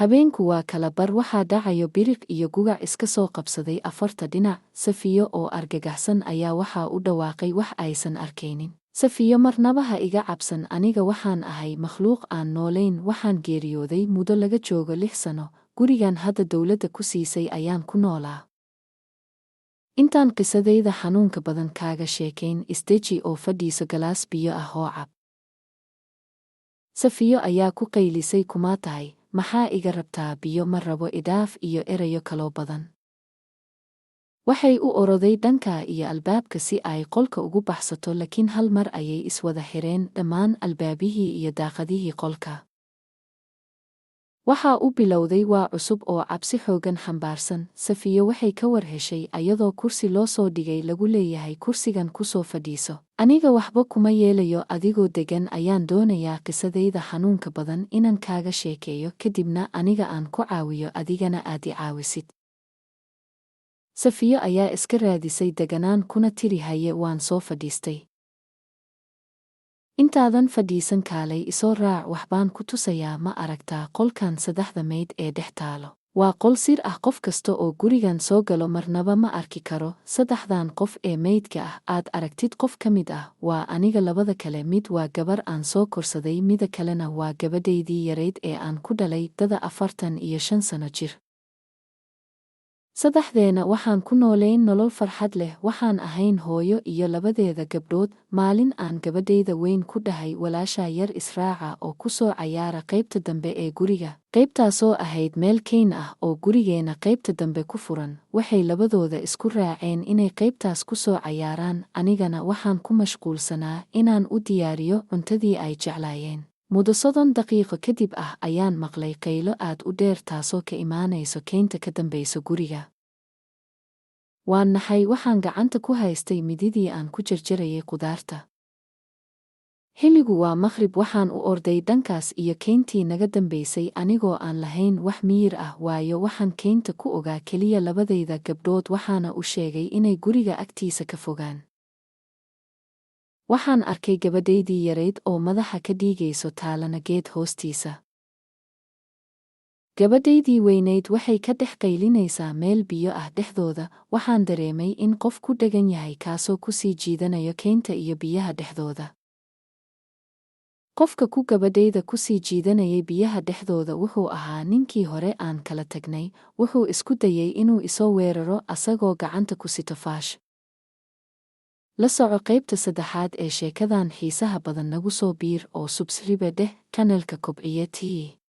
Habeenku waa kala bar waxaa dhacayo biriq iyo gugac iska soo qabsaday afarta dhinac. Safiyo oo argagaxsan ayaa waxaa u dhawaaqay wax aysan arkaynin. Safiyo marnaba ha iga cabsan, aniga waxaan ahay makhluuq aan noolayn, waxaan geeriyooday muddo laga joogo 6 sano, gurigan hadda dawladda ku siisay ayaan ku noolaa. Intaan qisadayda xanuunka badan kaaga sheekayn, isdeji oo fadhiiso galaas biyo ah oo cab. Safiyo ayaa ku qaylisay, kuma tahay, maxaa iga rabtaa? Biyo ma rabo, idhaaf, iyo erayo kaloo badan. Waxay u oroday dhanka iyo albaabka si ay qolka ugu baxsato, laakiin hal mar ayay iswada xireen dhammaan albaabihii iyo daaqadihii qolka. Waxaa u bilowday waa cusub oo cabsi xoogan xambaarsan. Safiyo waxay ka war heshay ayadoo kursi loo soo dhigay lagu leeyahay kursigan ku soo fadhiiso. Aniga waxba kuma yeelayo, adigoo degan ayaan doonayaa qisadayda xanuunka badan inaan kaaga sheekeeyo, kadibna aniga aan ku caawiyo adigana aad i caawisid. Safiyo ayaa iska raadisay deganaan kuna tiri haye waan soo fadhiistay. Intaadan fadhiisan kaalay isoo raac, waxbaan ku tusayaa. Ma aragtaa qolkan 3 mayd ee dhex taalo? Waa qol sir ah, qof kasta oo gurigan soo galo marnaba ma arki karo. 3dan qof ee maydka ah aad aragtid qof ka mid ah waa aniga, 2 kale mid waa gabar aan soo korsaday, mida kalena waa gabadhaydii yarayd ee aan ku dhalay dada 45 sano jir. 3deena waxaan ku noolayn nolol farxad leh, waxaan ahayn hooyo iyo 2deeda gabdhood. Maalin aan gabadhayda weyn ku dhahay walaashaa yar israaca oo ku soo cayaara qaybta dambe ee guriga, qaybtaasoo ahayd meel kayn ah oo gurigeena qaybta dambe ku furan, waxay 2dooda isku raaceen inay qaybtaas ku soo cayaaraan. Anigana waxaan ku mashquulsanaa inaan u diyaariyo cuntadii ay jeclaayeen. Muddo 30 daqiiqo kadib ah ayaan maqlay qaylo aad u dheer taasoo ka imaanayso kaynta ka dambayso guriga. Waan naxay, waxaan gacanta ku haystay mididii aan ku jarjarayay qudaarta. Xilligu waa maqrib, waxaan u orday dhankaas iyo kayntii naga dambaysay anigoo aan lahayn wax miyir ah, waayo waxaan kaynta ku ogaa keliya 2dayda gabdhood, waxaana u sheegay inay guriga agtiisa ka fogaan. Waxaan arkay gabadhaydii yarayd oo madaxa ka dhiigayso taalana geed hoostiisa. Gabadhaydii weynayd waxay ka dhex qaylinaysaa meel biyo ah dhexdooda. Waxaan dareemay in qof ku dhegan yahay kaasoo ku sii jiidanayo kaynta iyo biyaha dhexdooda. Qofka ku gabadhayda ku sii jiidanayay biyaha dhexdooda wuxuu ahaa ninkii hore aan kala tagnay. Wuxuu isku dayay inuu isoo weeraro asagoo gacanta ku sito faash. La soco qaybta 3aad ee sheekadan xiisaha badan, nagu soo biir oo subscribe dheh kanaalka Kobciye TV.